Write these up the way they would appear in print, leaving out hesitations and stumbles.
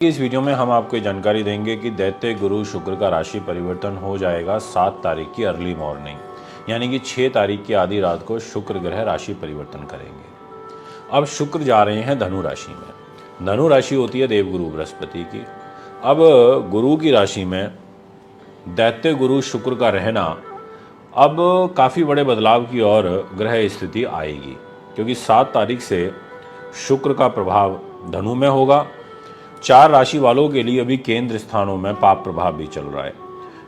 इस वीडियो में हम आपको ये जानकारी देंगे कि दैत्य गुरु शुक्र का राशि परिवर्तन हो जाएगा 7 तारीख की अर्ली मॉर्निंग, यानी कि 6 तारीख की आधी रात को शुक्र ग्रह राशि परिवर्तन करेंगे। अब शुक्र जा रहे हैं धनु राशि में। धनु राशि होती है देवगुरु बृहस्पति की। अब गुरु की राशि में दैत्य गुरु शुक्र का रहना अब काफ़ी बड़े बदलाव की ओर ग्रह स्थिति आएगी, क्योंकि 7 तारीख से शुक्र का प्रभाव धनु में होगा। 4 राशि वालों के लिए अभी केंद्र स्थानों में पाप प्रभाव भी चल रहा है,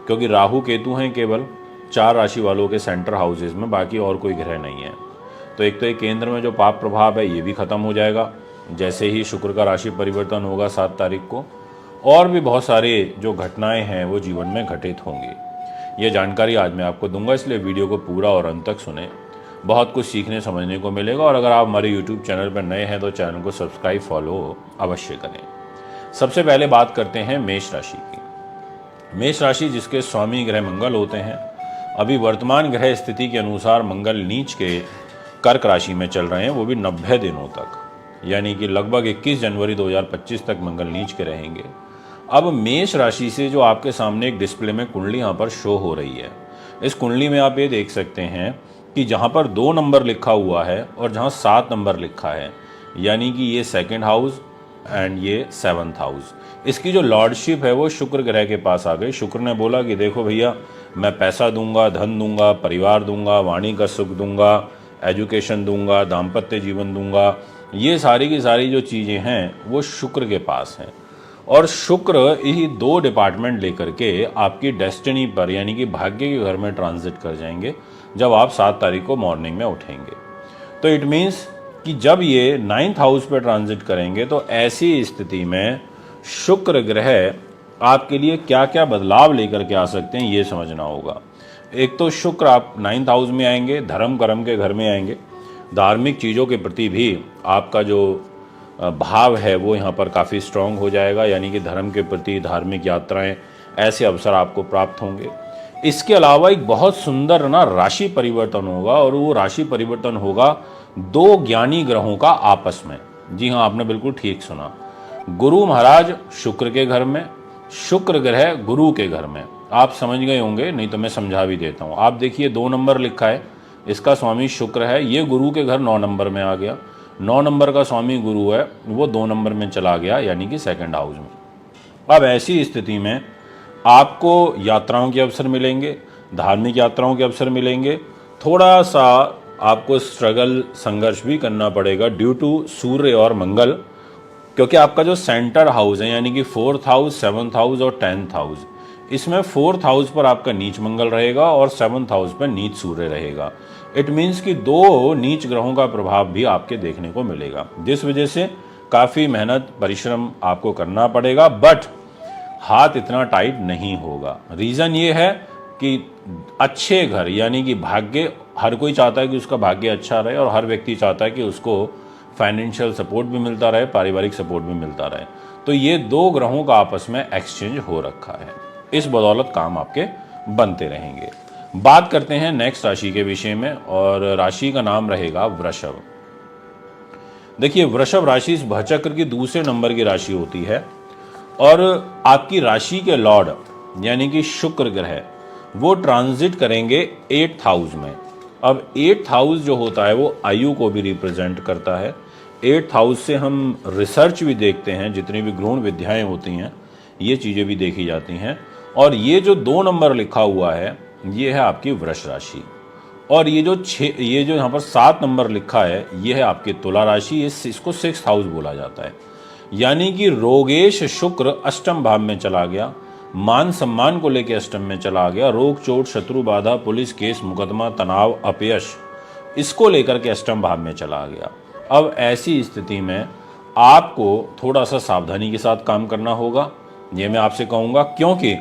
क्योंकि राहु केतु हैं केवल 4 राशि वालों के सेंटर हाउसेज में, बाकी और कोई ग्रह नहीं है। तो एक तो ये केंद्र में जो पाप प्रभाव है ये भी खत्म हो जाएगा जैसे ही शुक्र का राशि परिवर्तन होगा 7 तारीख को। और भी बहुत सारे जो घटनाएं हैं वो जीवन में घटित होंगी। ये जानकारी आज मैं आपको दूंगा, इसलिए वीडियो को पूरा और अंत तक सुने। बहुत कुछ सीखने समझने को मिलेगा। और अगर आप हमारे यूट्यूब चैनल पर नए हैं तो चैनल को सब्सक्राइब फॉलो अवश्य करें। सबसे पहले बात करते हैं मेष राशि की। मेष राशि जिसके स्वामी ग्रह मंगल होते हैं, अभी वर्तमान ग्रह स्थिति के अनुसार मंगल नीच के कर्क राशि में चल रहे हैं, वो भी 90 दिनों तक, यानी कि लगभग 21 जनवरी 2025 तक मंगल नीच के रहेंगे। अब मेष राशि से जो आपके सामने एक डिस्प्ले में कुंडली यहाँ पर शो हो रही है, इस कुंडली में आप ये देख सकते हैं कि जहाँ पर 2 नंबर लिखा हुआ है और जहाँ 7 नंबर लिखा है, यानी कि ये सेकेंड हाउस एंड ये 7th हाउस, इसकी जो लॉर्डशिप है वो शुक्र ग्रह के पास आ गई। शुक्र ने बोला कि देखो भैया, मैं पैसा दूंगा, धन दूंगा, परिवार दूंगा, वाणी का सुख दूंगा, एजुकेशन दूंगा, दाम्पत्य जीवन दूंगा, ये सारी की सारी जो चीज़ें हैं वो शुक्र के पास हैं। और शुक्र यही 2 डिपार्टमेंट लेकर के आपकी डेस्टिनी पर, यानी कि भाग्य के घर में ट्रांजिट कर जाएंगे जब आप 7 तारीख को मॉर्निंग में उठेंगे। तो इट मीन्स कि जब ये 9th हाउस पर ट्रांजिट करेंगे तो ऐसी स्थिति में शुक्र ग्रह आपके लिए क्या क्या बदलाव लेकर के आ सकते हैं ये समझना होगा। एक तो शुक्र आप 9th हाउस में आएंगे, धर्म कर्म के घर में आएंगे, धार्मिक चीज़ों के प्रति भी आपका जो भाव है वो यहाँ पर काफ़ी स्ट्रांग हो जाएगा, यानी कि धर्म के प्रति, धार्मिक यात्राएं, ऐसे अवसर आपको प्राप्त होंगे। इसके अलावा एक बहुत सुंदर राशि परिवर्तन होगा, और वो राशि परिवर्तन होगा 2 ज्ञानी ग्रहों का आपस में। जी हाँ, आपने बिल्कुल ठीक सुना। गुरु महाराज शुक्र के घर में, शुक्र ग्रह गुरु के घर में। आप समझ गए होंगे, नहीं तो मैं समझा भी देता हूँ। आप देखिए 2 नंबर लिखा है, इसका स्वामी शुक्र है, ये गुरु के घर 9 नंबर में आ गया। 9 नंबर का स्वामी गुरु है, वो 2 नंबर में चला गया, यानी कि सेकंड हाउस में। अब ऐसी स्थिति में आपको यात्राओं के अवसर मिलेंगे, धार्मिक यात्राओं के अवसर मिलेंगे। थोड़ा सा आपको स्ट्रगल, संघर्ष भी करना पड़ेगा ड्यू टू सूर्य और मंगल, क्योंकि आपका जो सेंटर हाउस है, यानी कि 4th हाउस, 7th हाउस और 10th हाउस, इसमें 4th हाउस पर आपका नीच मंगल रहेगा और 7th हाउस पर नीच सूर्य रहेगा। इट मीन्स कि 2 नीच ग्रहों का प्रभाव भी आपके देखने को मिलेगा, जिस वजह से काफ़ी मेहनत, परिश्रम आपको करना पड़ेगा, बट हाथ इतना टाइट नहीं होगा। रीज़न ये है कि अच्छे घर, यानी कि भाग्य, हर कोई चाहता है कि उसका भाग्य अच्छा रहे, और हर व्यक्ति चाहता है कि उसको फाइनेंशियल सपोर्ट भी मिलता रहे, पारिवारिक सपोर्ट भी मिलता रहे। तो ये 2 ग्रहों का आपस में एक्सचेंज हो रखा है, इस बदौलत काम आपके बनते रहेंगे। बात करते हैं नेक्स्ट राशि के विषय में, और राशि का नाम रहेगा वृषभ। देखिए, वृषभ राशि इस भचक्र की दूसरे नंबर की राशि होती है, और आपकी राशि के लॉर्ड यानी कि शुक्र ग्रह वो ट्रांजिट करेंगे 8th हाउस में। अब 8th हाउस जो होता है वो आयु को भी रिप्रेजेंट करता है। 8th हाउस से हम रिसर्च भी देखते हैं, जितनी भी गूढ़ विद्याएं होती हैं ये चीज़ें भी देखी जाती हैं। और ये जो 2 नंबर लिखा हुआ है ये है आपकी वृष राशि, और ये जो यहाँ पर 7 नंबर लिखा है ये है आपकी तुला राशि। इसको 6th हाउस बोला जाता है, यानी कि रोगेश शुक्र अष्टम भाव में चला गया, मान सम्मान को लेकर अष्टम में चला गया, रोग चोट, शत्रु बाधा, पुलिस केस, मुकदमा, तनाव, अपयश, इसको लेकर के अष्टम भाव में चला गया। अब ऐसी स्थिति में आपको थोड़ा सा सावधानी के साथ काम करना होगा, ये मैं आपसे कहूँगा, क्योंकि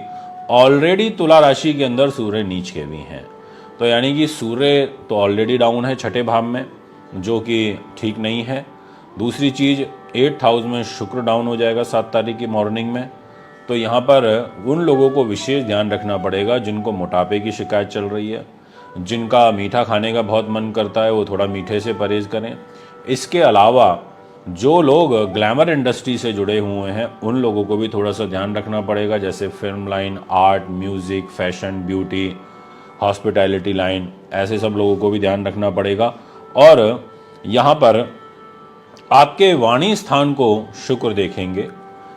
ऑलरेडी तुला राशि के अंदर सूर्य नीच के भी हैं। तो यानी कि सूर्य तो ऑलरेडी डाउन है 6ठे भाव में, जो कि ठीक नहीं है। दूसरी चीज़, 8th हाउस में शुक्र डाउन हो जाएगा 7 तारीख की मॉर्निंग में। तो यहाँ पर उन लोगों को विशेष ध्यान रखना पड़ेगा जिनको मोटापे की शिकायत चल रही है, जिनका मीठा खाने का बहुत मन करता है, वो थोड़ा मीठे से परहेज करें। इसके अलावा जो लोग ग्लैमर इंडस्ट्री से जुड़े हुए हैं उन लोगों को भी थोड़ा सा ध्यान रखना पड़ेगा, जैसे film line, art, music, fashion, beauty, hospitality line, ऐसे सब लोगों को भी ध्यान रखना पड़ेगा। और यहाँ पर आपके वाणी स्थान को शुक्र देखेंगे,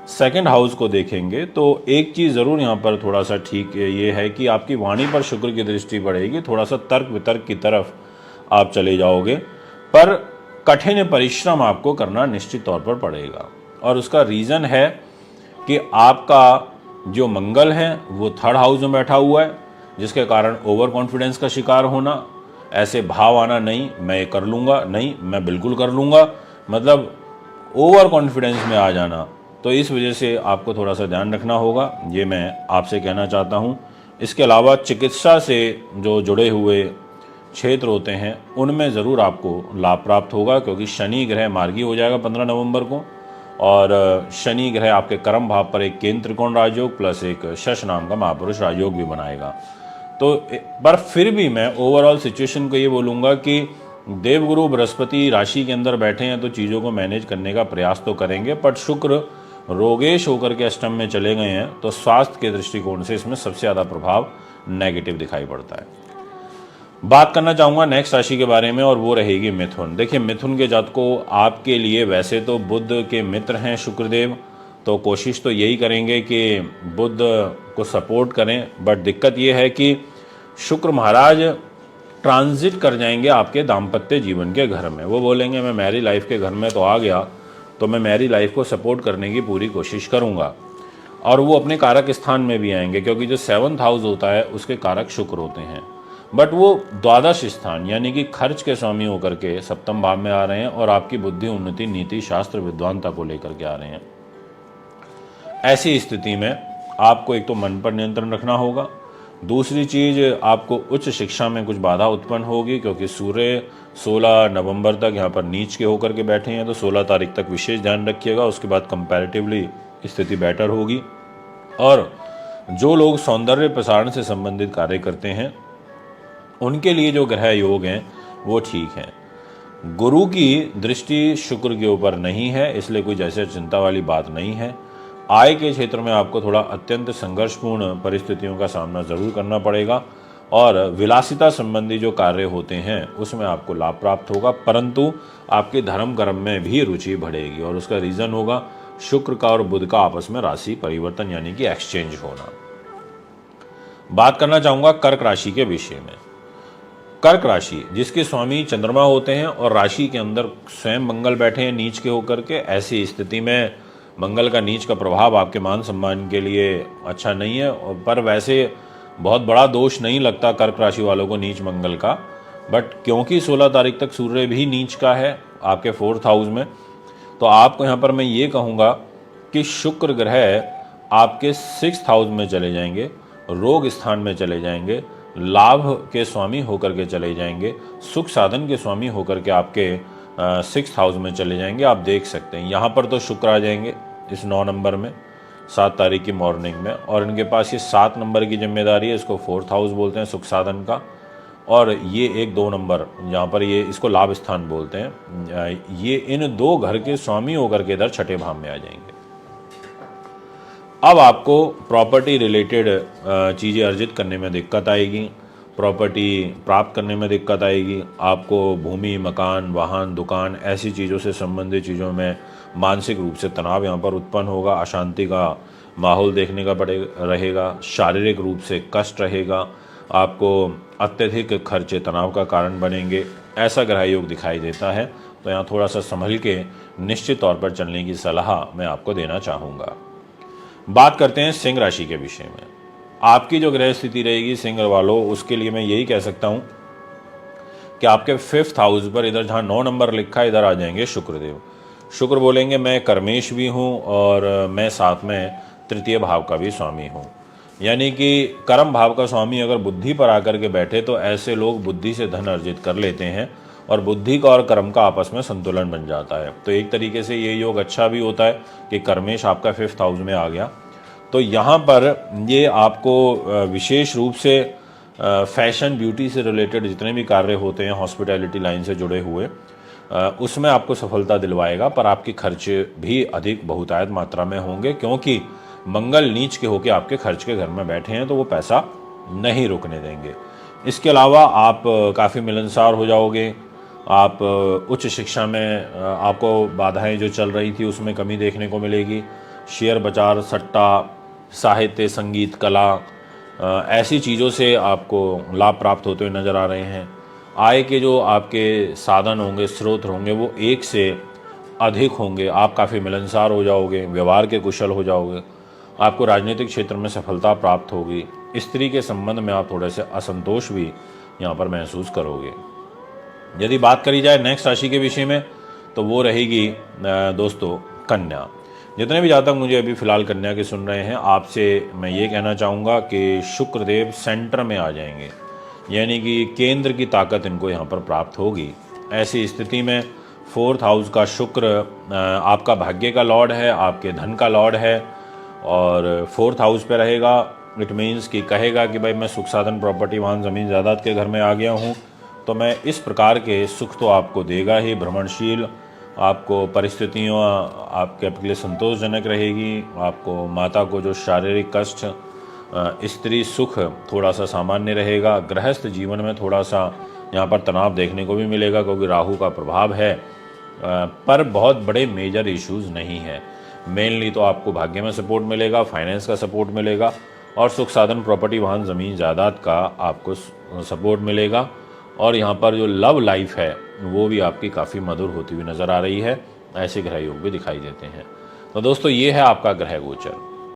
सेकंड हाउस को देखेंगे, तो एक चीज़ ज़रूर यहाँ पर थोड़ा सा ठीक ये है कि आपकी वाणी पर शुक्र की दृष्टि पड़ेगी, थोड़ा सा तर्क वितर्क की तरफ आप चले जाओगे, पर कठिन परिश्रम आपको करना निश्चित तौर पर पड़ेगा। और उसका रीज़न है कि आपका जो मंगल है वो थर्ड हाउस में बैठा हुआ है, जिसके कारण ओवर कॉन्फिडेंस का शिकार होना, ऐसे भाव आना, नहीं मैं ये कर लूँगा, नहीं मैं बिल्कुल कर लूँगा, मतलब ओवर कॉन्फिडेंस में आ जाना। तो इस वजह से आपको थोड़ा सा ध्यान रखना होगा, ये मैं आपसे कहना चाहता हूँ। इसके अलावा चिकित्सा से जो जुड़े हुए क्षेत्र होते हैं उनमें ज़रूर आपको लाभ प्राप्त होगा, क्योंकि शनि ग्रह मार्गी हो जाएगा 15 नवंबर को, और शनि ग्रह आपके कर्म भाव पर एक केंद्र त्रिकोण राजयोग प्लस एक शश नाम का महापुरुष राजयोग भी बनाएगा। तो पर फिर भी मैं ओवरऑल सिचुएशन को ये बोलूँगा कि देवगुरु बृहस्पति राशि के अंदर बैठे हैं तो चीज़ों को मैनेज करने का प्रयास तो करेंगे, बट शुक्र रोगेश होकर के अष्टम में चले गए हैं, तो स्वास्थ्य के दृष्टिकोण से इसमें सबसे ज़्यादा प्रभाव नेगेटिव दिखाई पड़ता है। बात करना चाहूँगा नेक्स्ट राशि के बारे में, और वो रहेगी मिथुन। देखिए, मिथुन के जातकों, आपके लिए वैसे तो बुध के मित्र हैं शुक्रदेव, तो कोशिश तो यही करेंगे कि बुध को सपोर्ट करें, बट दिक्कत ये है कि शुक्र महाराज ट्रांजिट कर जाएंगे आपके दाम्पत्य जीवन के घर में। वो बोलेंगे मैं मैरी लाइफ के घर में तो आ गया, तो मैं मैरी लाइफ को सपोर्ट करने की पूरी कोशिश करूँगा। और वो अपने कारक स्थान में भी आएंगे, क्योंकि जो 7th हाउस होता है उसके कारक शुक्र होते हैं, बट वो द्वादश स्थान यानी कि खर्च के स्वामी होकर के सप्तम भाव में आ रहे हैं, और आपकी बुद्धि, उन्नति, नीति, शास्त्र, विद्वानता को लेकर के आ रहे हैं। ऐसी स्थिति में आपको एक तो मन पर नियंत्रण रखना होगा, दूसरी चीज़ आपको उच्च शिक्षा में कुछ बाधा उत्पन्न होगी, क्योंकि सूर्य 16 नवंबर तक यहाँ पर नीच के होकर के बैठे हैं, तो 16 तारीख तक विशेष ध्यान रखिएगा। उसके बाद कंपैरेटिवली स्थिति बेटर होगी। और जो लोग सौंदर्य प्रसारण से संबंधित कार्य करते हैं उनके लिए जो ग्रह योग हैं वो ठीक हैं। गुरु की दृष्टि शुक्र के ऊपर नहीं है, इसलिए कोई जैसे चिंता वाली बात नहीं है। आय के क्षेत्र में आपको थोड़ा अत्यंत संघर्षपूर्ण परिस्थितियों का सामना ज़रूर करना पड़ेगा, और विलासिता संबंधी जो कार्य होते हैं उसमें आपको लाभ प्राप्त होगा, परंतु आपके धर्म कर्म में भी रुचि बढ़ेगी, और उसका रीज़न होगा शुक्र का और बुध का आपस में राशि परिवर्तन यानी कि एक्सचेंज होना। बात करना चाहूँगा कर्क राशि के विषय में। कर्क राशि जिसके स्वामी चंद्रमा होते हैं और राशि के अंदर स्वयं मंगल बैठे हैं नीच के होकर के, ऐसी स्थिति में मंगल का नीच का प्रभाव आपके मान सम्मान के लिए अच्छा नहीं है। पर वैसे बहुत बड़ा दोष नहीं लगता कर्क राशि वालों को नीच मंगल का, बट क्योंकि 16 तारीख तक सूर्य भी नीच का है आपके 4th हाउस में, तो आपको यहाँ पर मैं ये कहूँगा कि शुक्र ग्रह आपके 6th हाउस में चले जाएंगे, रोग स्थान में चले जाएंगे, लाभ के स्वामी होकर के चले जाएंगे, सुख साधन के स्वामी होकर के आपके 6th हाउस में चले जाएंगे। आप देख सकते हैं यहाँ पर तो शुक्र आ जाएंगे इस 9 नंबर में 7 तारीख की मॉर्निंग में, और इनके पास ये 7 नंबर की जिम्मेदारी है, इसको 4th हाउस बोलते हैं सुख साधन का, और ये 1-2 नंबर यहाँ पर ये इसको लाभ स्थान बोलते हैं। ये इन 2 घर के स्वामी होकर के इधर 6ठे भाव में आ जाएंगे। अब आपको प्रॉपर्टी रिलेटेड चीज़ें अर्जित करने में दिक्कत आएगी, प्रॉपर्टी प्राप्त करने में दिक्कत आएगी, आपको भूमि, मकान, वाहन, दुकान ऐसी चीज़ों से संबंधित चीज़ों में मानसिक रूप से तनाव यहाँ पर उत्पन्न होगा, अशांति का माहौल देखने का रहेगा, शारीरिक रूप से कष्ट रहेगा, आपको अत्यधिक खर्चे तनाव का कारण बनेंगे, ऐसा ग्रह योग दिखाई देता है। तो यहाँ थोड़ा सा संभल के निश्चित तौर पर चलने की सलाह मैं आपको देना चाहूँगा। बात करते हैं सिंह राशि के विषय में। आपकी जो ग्रह स्थिति रहेगी सिंह वालों, उसके लिए मैं यही कह सकता हूँ कि आपके 5th हाउस पर इधर जहाँ 9 नंबर लिखा है इधर आ जाएंगे शुक्रदेव। शुक्र बोलेंगे मैं कर्मेश भी हूँ और मैं साथ में 3य भाव का भी स्वामी हूँ, यानी कि कर्म भाव का स्वामी अगर बुद्धि पर आकर के बैठे तो ऐसे लोग बुद्धि से धन अर्जित कर लेते हैं और बुद्धि का और कर्म का आपस में संतुलन बन जाता है। तो एक तरीके से ये योग अच्छा भी होता है कि कर्मेश आपका 5th हाउस में आ गया। तो यहाँ पर ये आपको विशेष रूप से फैशन ब्यूटी से रिलेटेड जितने भी कार्य होते हैं, हॉस्पिटैलिटी लाइन से जुड़े हुए, उसमें आपको सफलता दिलवाएगा, पर आपके खर्च भी अधिक बहुतायत मात्रा में होंगे, क्योंकि मंगल नीच के होकर आपके खर्च के घर में बैठे हैं, तो वो पैसा नहीं रुकने देंगे। इसके अलावा आप काफ़ी मिलनसार हो जाओगे। आप उच्च शिक्षा में आपको बाधाएं जो चल रही थी उसमें कमी देखने को मिलेगी। शेयर बाजार, सट्टा, साहित्य, संगीत, कला, ऐसी चीज़ों से आपको लाभ प्राप्त होते हुए नज़र आ रहे हैं। आय के जो आपके साधन होंगे, स्रोत होंगे, वो एक से अधिक होंगे। आप काफ़ी मिलनसार हो जाओगे, व्यवहार के कुशल हो जाओगे। आपको राजनीतिक क्षेत्र में सफलता प्राप्त होगी। स्त्री के संबंध में आप थोड़े से असंतोष भी यहाँ पर महसूस करोगे। यदि बात करी जाए नेक्स्ट राशि के विषय में, तो वो रहेगी दोस्तों कन्या। जितने भी जातक मुझे अभी फ़िलहाल कन्या के सुन रहे हैं, आपसे मैं ये कहना चाहूँगा कि शुक्रदेव सेंटर में आ जाएंगे, यानी कि केंद्र की ताकत इनको यहाँ पर प्राप्त होगी। ऐसी स्थिति में 4th हाउस का शुक्र आपका भाग्य का लॉर्ड है, आपके धन का लॉर्ड है, और 4th हाउस पे रहेगा। इट मीन्स कि कहेगा कि भाई मैं सुख साधन, प्रॉपर्टी, वाहन, ज़मीन जायदाद के घर में आ गया हूँ, तो मैं इस प्रकार के सुख तो आपको देगा ही। भ्रमणशील आपको परिस्थितियों आपके लिए संतोषजनक रहेगी। आपको माता को जो शारीरिक कष्ट, स्त्री सुख थोड़ा सा सामान्य रहेगा। गृहस्थ जीवन में थोड़ा सा यहाँ पर तनाव देखने को भी मिलेगा, क्योंकि राहु का प्रभाव है, पर बहुत बड़े मेजर इश्यूज नहीं है। मेनली तो आपको भाग्य में सपोर्ट मिलेगा, फाइनेंस का सपोर्ट मिलेगा, और सुख साधन, प्रॉपर्टी, वाहन, ज़मीन जायदाद का आपको सपोर्ट मिलेगा। और यहाँ पर जो लव लाइफ है वो भी आपकी काफ़ी मधुर होती हुई नज़र आ रही है। ऐसे ग्रह योग भी दिखाई देते हैं। तो दोस्तों, ये है आपका ग्रह गोचर।